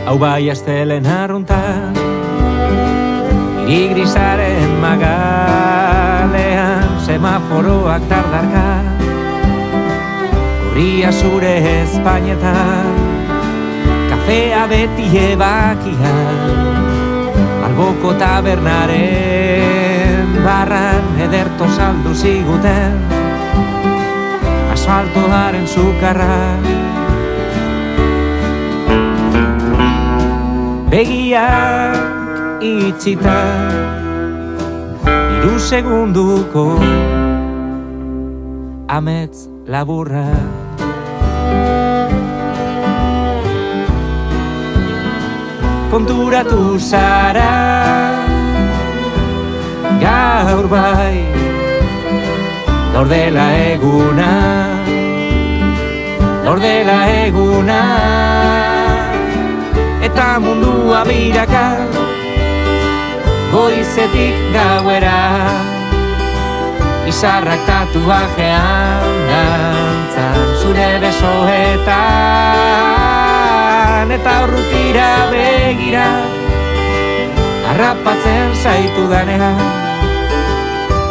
Hau bai astelen arruntan, hiri grisaren magalean, semaforoak dardarka, korria zure Espainetan, kafea beti ebakian, Alboko tabernaren barran ederto saldu ziguten, asfaltoaren sukarra. Begiak itxita, 3 segunduko amets laburra. Konturatu zara, gaur bai, gaur dela eguna, gaur dela eguna. Eta mundua biraka, goizetik gauera, izarrak tatuajean dantzan zure besoetan. Eta urrutira begira, harrapatzen zaitu danean,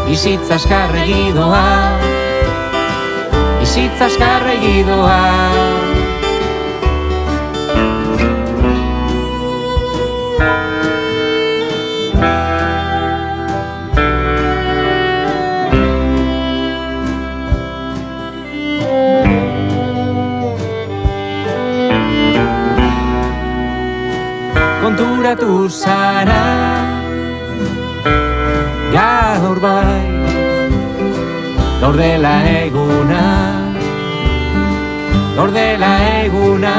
bizitza azkarregi doa, bizitza azkarregi doa. Konturatu zara, gaur bai, gaur dela eguna, gaur dela eguna.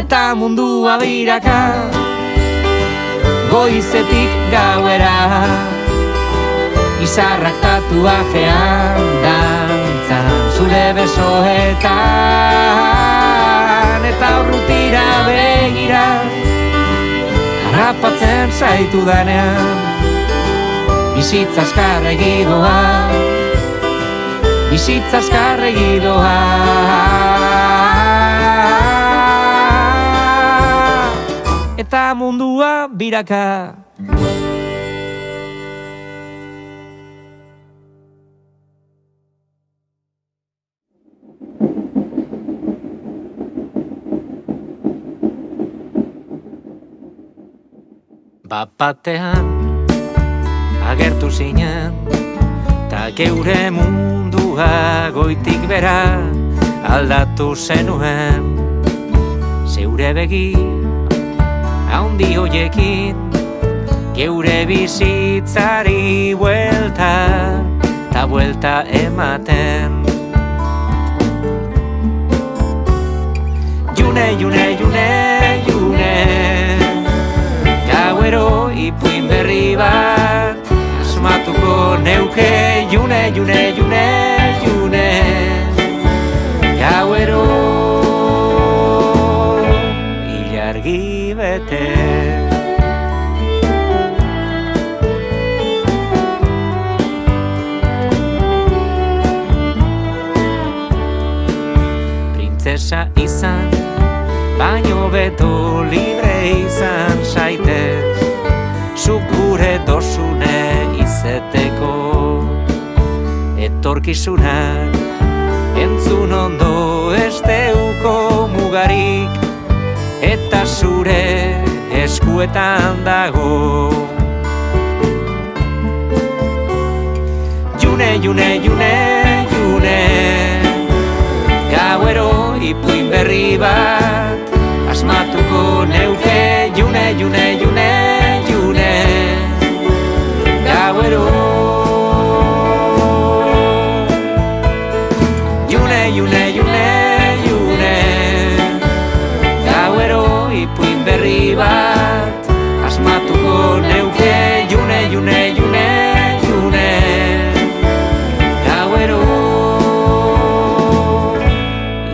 Eta mundua biraka, goizetik gauera, izarrak tatuajean dantzan zure besoetan. Eta urrutira begira, harrapatzen zaitu danean, bizitza azkarregi doa, bizitza azkarregi doa. Eta mundua biraka. Bapatean agertu zinen, ta geure mundua goitik bera aldatu zenuen. Zeure begi haundi hoiekin, geure bizitzari buelta ta buelta ematen. June, june, june, june, gauero ipuin berri bat asmatuko neuke. June, june, june, june, gauero ilargi bete. Printzesa izan, baino beto libre izan zaitez, zuk gure dosune izeteko. Etorkizunak entzun ondo esteuko mugarik, eta zure eskuetan dago. June, june, june, june, gauero ipuin berri bat asmatuko neuke. June, june, june, june, gauero. June, june, june, june, gauero ipuin berri bat asmatuko neuke. June, june, june, june, gauero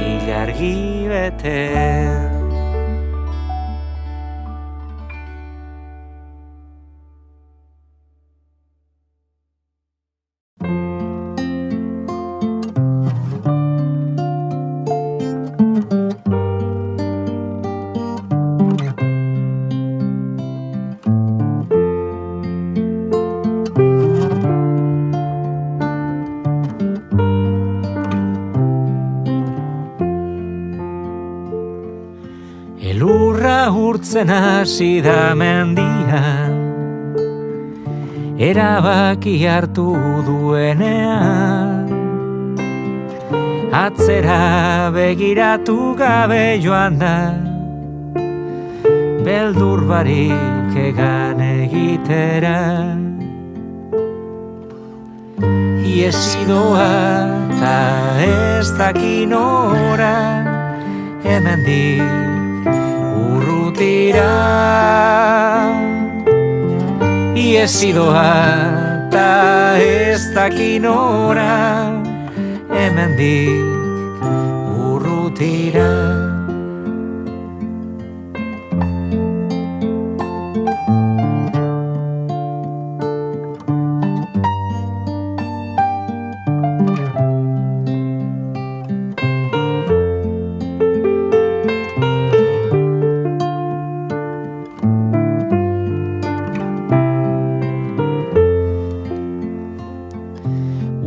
ilargi bete. Igotzen hasi da mendian, erabaki hartu duenean, atzera begiratu gabe joan da, beldur barik egan egitera. Iesi doa ta ez dakin ora, hemendik urrutira. Iesi doa ta ez dakin ora, hemendik urrutira.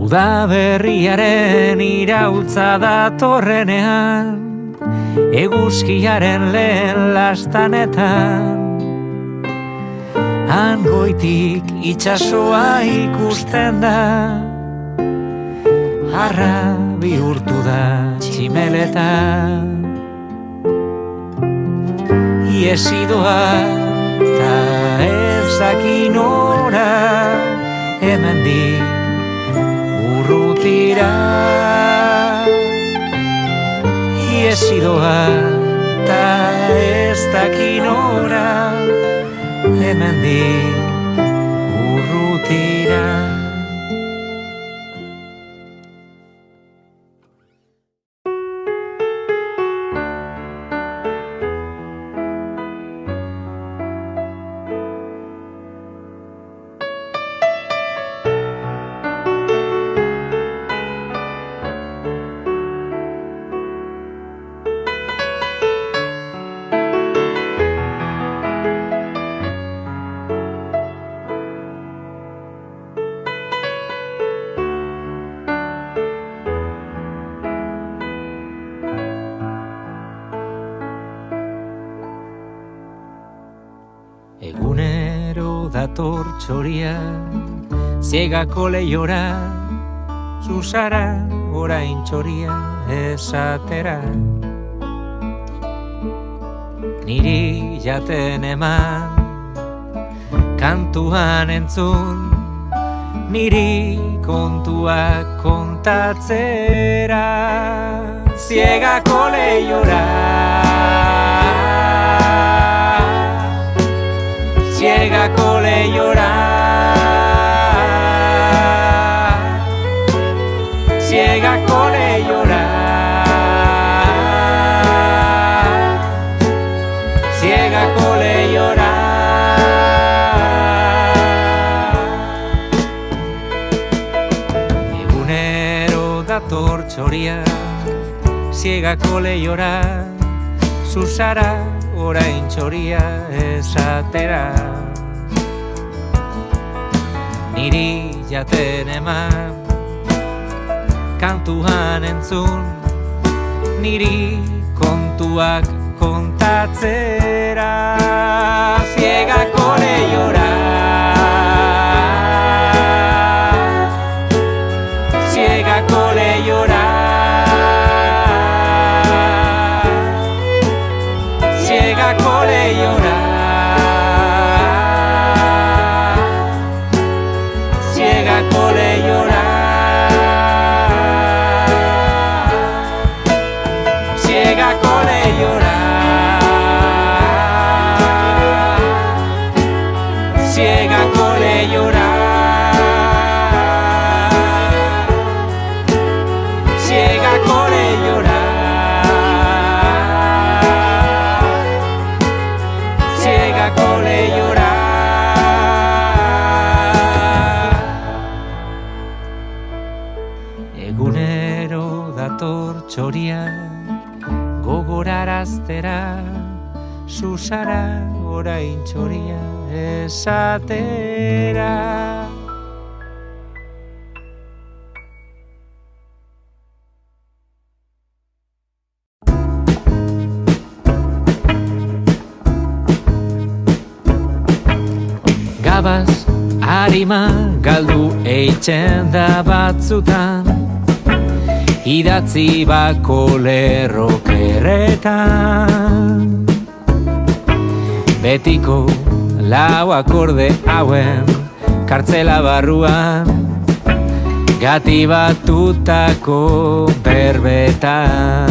Uda berriaren iraultza datorrenean, eguzkiaren lehen lastanetan, han goitik itsasoa ikusten da, harra bihurtu da tximeleta. Iesi doa ta ez dakin ora, hemendik urrutira. Iesi doa ta ez dakin ora, hemendik urrutira. Egunero dator txoria, ziegako lehiora, zuzara orain txoria esatera. Niri jaten eman, kantuan entzun, niri kontuak kontatzera. Ziegako lehiora, ziegako lehiora, ziegako lehiora, ziegako lehiora. Egunero dator txoria, ziegako lehiora, zuzara orain txoria esatera. Niri jaten eman, kantuan entzun, niri kontuak kontatzera. Ziegako lehiora, ziegako lehiora, ziegako lehiora, ziegako lehiora, ziegako lehiora, ziegako lehiora, ziegako lehiora. Egunero dator txoria, gogoraraztera, zuzara orain txoria esatera. Arima galdu eitzen da batzutan, idatzi bako lerrokeretan. Betiko lau akorde hauen kartzela barruan, gati batutako berbetan.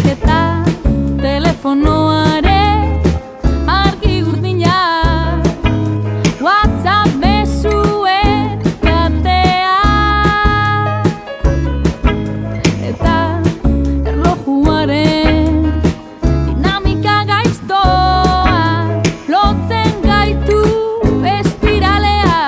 Eta telefonoare argi urdina, WhatsApp mezuen katea. Eta erlojuaren dinamika gaiztoa lotzen gaitu espiralea.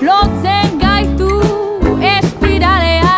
Lotzen gaitu espiralea.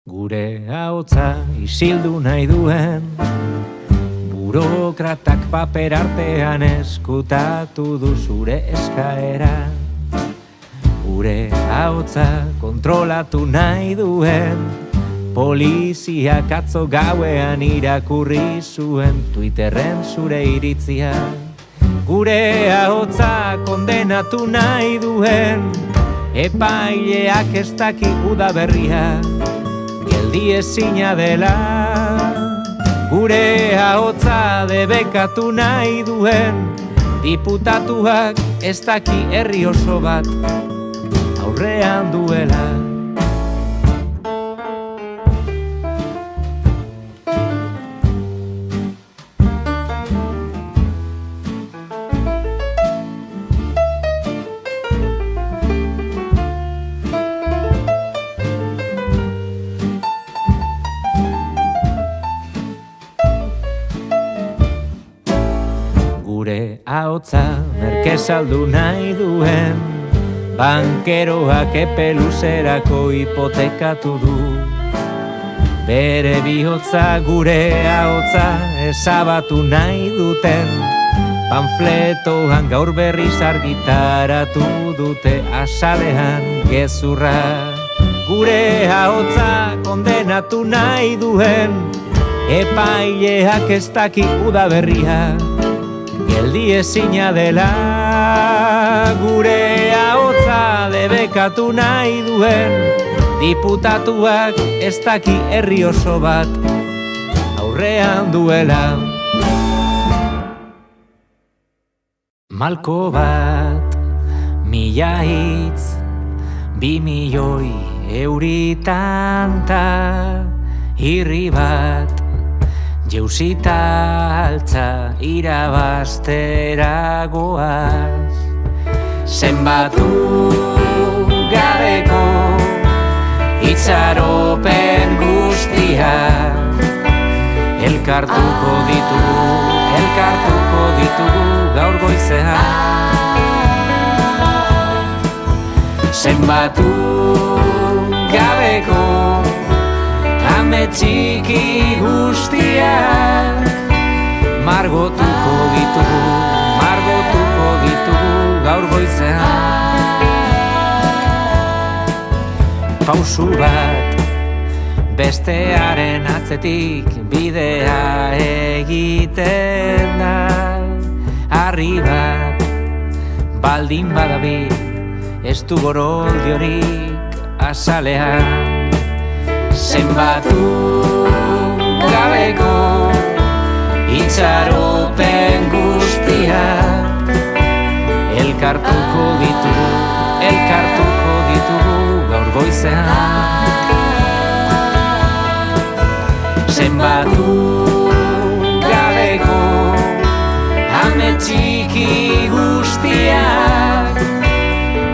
Gure ahotsa isildu nahi duen, burokratak paper artean eskutatu du zure eskaera. Gure ahotsa kontrolatu nahi duen, poliziak atzo gauean irakurri zuen Twitterren zure iritzia. Gure ahotsa kondenatu nahi duen, epaileak ez daki udaberria geldi ezina dela. Gure ahotsa debekatu nahi duen, diputatuak ez daki herri oso bat aurrean duela. Gure ahotsa merke saldu nahi duen, bankeroak epe luzerako hipotekatu du. Bere bihotza gure ahotsa ezabatu nahi duten, panfletoan gaur berriz argitaratu dute azalean gezurra. Gure ahotsa kondenatu nahi duen, epaileak ez daki udaberria geldi ezina dela. Gure ahotsa debekatu nahi duen, diputatuak ez daki herri oso bat aurrean duela. Malko bat, 1000 hitz, 2 milioi euritanta, irri bat, jeusita altza irabaztera goaz. Zenbatu gabeko itxaropen guztiak elkartuko ditugu gaur goizean. Zenbatu gabeko ame txiki guztiak margotuko ditugu gaur goizean. Pausu bat bestearen atzetik bidea egiten da, harri bat baldin badabil ez du goroldiorik azalean. Zenbatu gabeko itxaropen guztiak elkartuko ditugu gaur goizean. Zenbatu gabeko ame txiki guztiak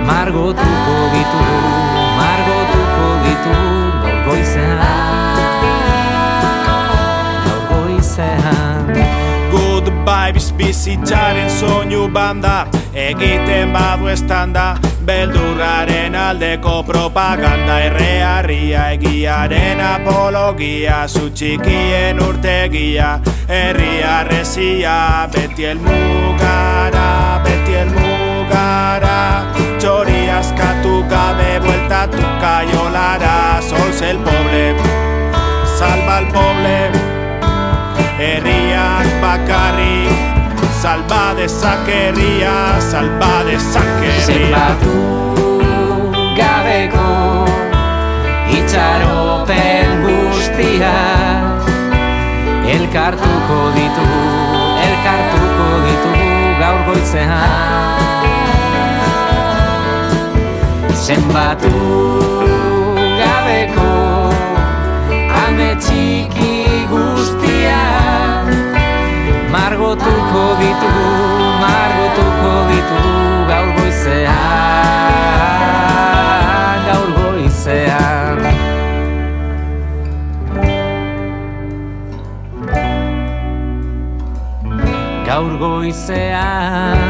margotuko ditugu gaur goizean. Goodbye bizitzaren soinu banda, egiten badu estanda, beldurraren aldeko propaganda, errearria egiaren apologia, zu txikien urtegia, herriarrezia, beti elmugara, txori askatu gabe bueltatu kaiolara, solze el poble, salva el poble, herriak bakarri, salva dezakerria. Zenbatu gabeko itxaropen guztiak elkartuko ditugu gaur goizean. Zenbatu gabeko ame txiki guztiak margotuko ditugu gaur goizean. Gaur goizean. Gaur goizean.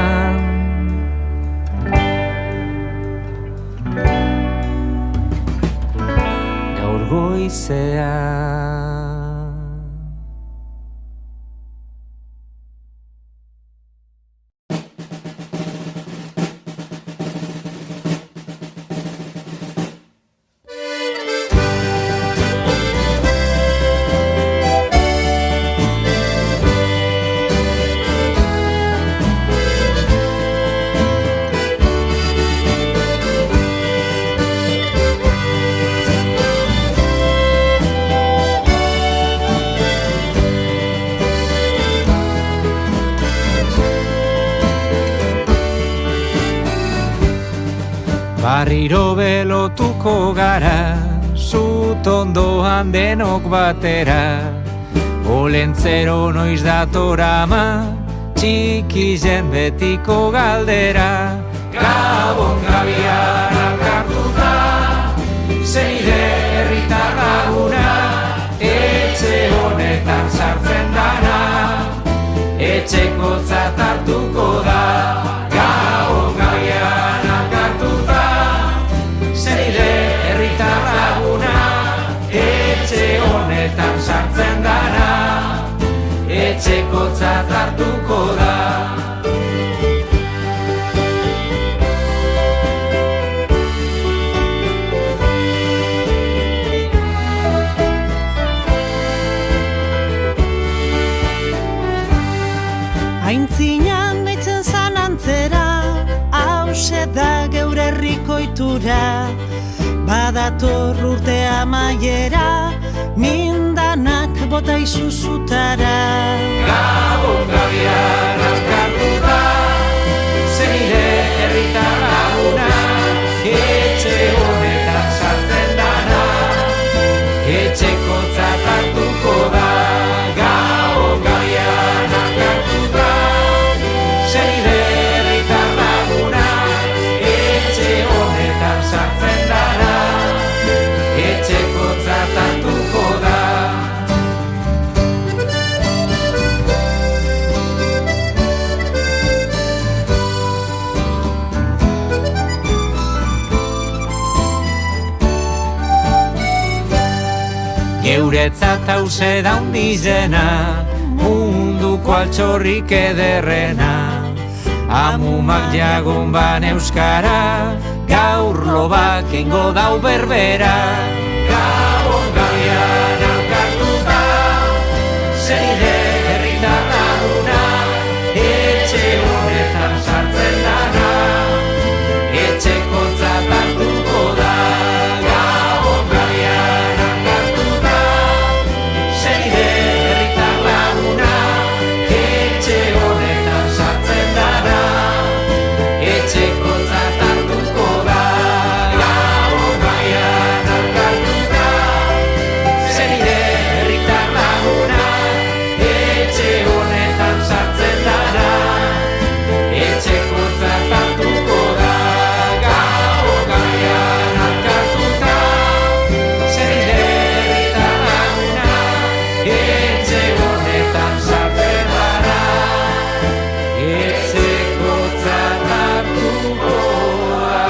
Barriro belotuko gara, zutondoan denok batera, olentzero noiz datorama, txikizen betiko galdera. Gabon gabian alkartuta, zeide herritar laguna, etxe honetan sartzen dana, etxekotzat hartuko da. Gabon gabian alkartuta, zeide herritar laguna, etxe honetan sartzen dana, etxekotzat hartuko da. Aintzinan deitzen zan antzera, hause da geure herriko itura, badator urte amaiera, mindanak bota izuzutara. Gabon gabian alkartuta, zeide herritar laguna, etxe honetan sartzen dana, etxekotzat hartuko da. Gabon gabian alkartuta, zeide herritar laguna, etxe honetan sartzen dana, etxekotzat hartuko da. geuretzat hause daundizena, munduko altxorrik ederrena. Amumak jagon ban euskara, gaur lobak eingo dau berbera. Gabon gabian elkartuta, zeide herritar laguna, etxe honetan sartzen dana, etxekotzat hartuko da. Gabon gabian elkartuta, zeide herritar laguna, etxe honetan sartzen dana, etxekotzat hartuko da. Gabon gabian elkartuta, zeide herritar laguna, etxe honetan sartzen dana, etxekotzat hartuko da. Gabon gabian elkartuta, zeide herritar laguna, etxe honetan sartzen dana, etxekotzat hartuko da.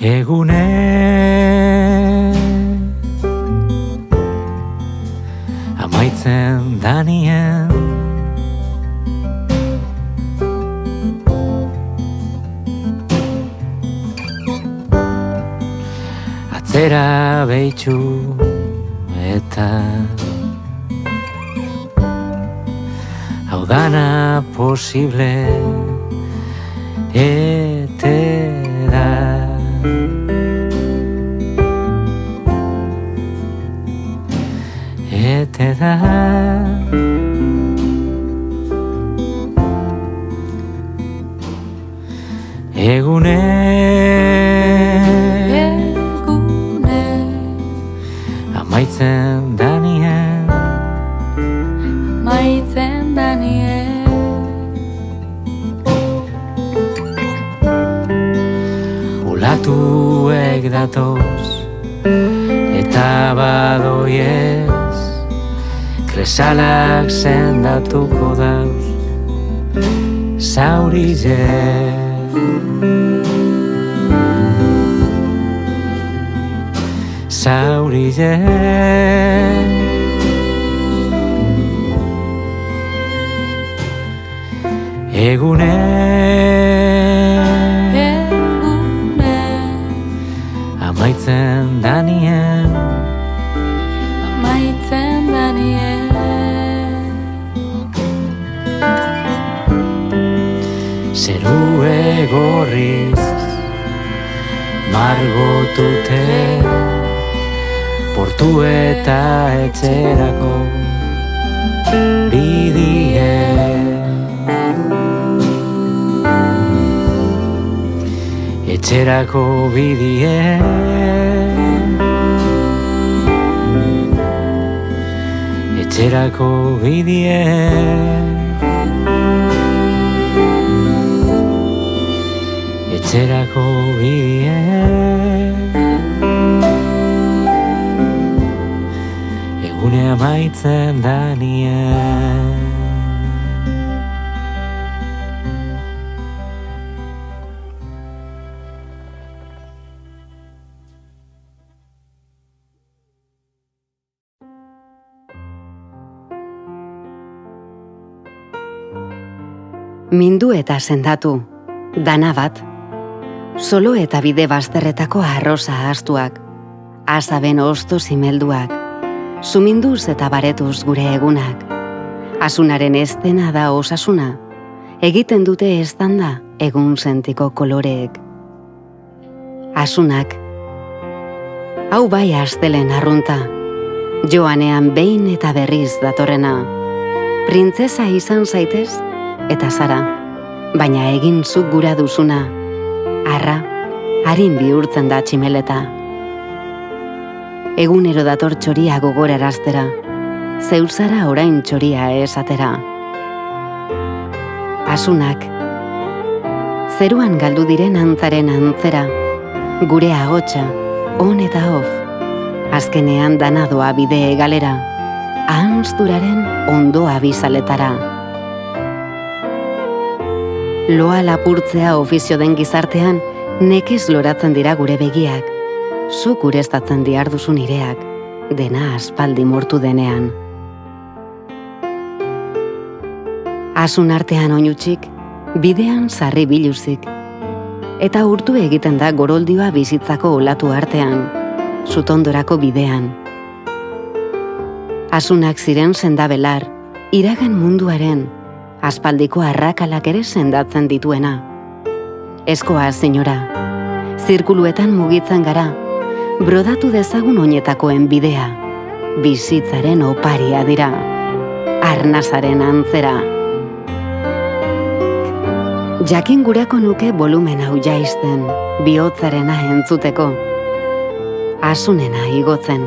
Egune amaitzen danien, atzera behitxu eta hau dana posible ete da. Ete da. Egune amaitzen danien, maitzen danien. olatuek datoz eta badoiez, kresalak sendatuko dauz zaurize. Zaurize. Egune amaitzen danien, maitzen danien. zeru egorriz margotute, portu eta etxerako bidie. Etxerako bidie. Etxerako bidie. Etxerako bidie. Egune amaitzen danien. Mindu eta sendatu, dana bat, solo eta bide bazterretako arroza ahaztuak, azaben osto zimelduak, suminduz eta baretuz gure egunak, asunaren estena da osasuna, egiten dute eztanda egun sentiko koloreek. Asunak, hau bai astelen arrunta, joanean behin eta berriz datorrena, printzesa izan zaitez, eta zara, baina egin zuk gura duzuna, arra, harin bihurtzen da tximeleta. Egunero dator txoria gogoraraztera, zeu zara orain txoria esatera. Asunak. Zeruan galdu diren antzaren antzera, gure agotxa, on eta of, azkenean danadoa bide galera, ahanzturaren ondoa bizaletara. Loa lapurtzea ofizio den gizartean, nekez loratzen dira gure begiak, zuk ureztatzen diarduzun ireak, dena aspaldi mortu denean. Asun artean oinutsik, bidean sarri biluzik, eta urtu egiten da goroldioa bizitzako olatu artean, zutondorako bidean. Asunak ziren sendabelar, iragan munduaren, aspaldiko arrakalak ere sendatzen dituena. Eskoa, senyora, zirkuluetan mugitzen gara, brodatu dezagun oinetakoen bidea, bizitzaren oparia dira, arnasaren antzera. Jakin gurako nuke volumen hau jaisten, bihotzarena entzuteko, asunena igotzen.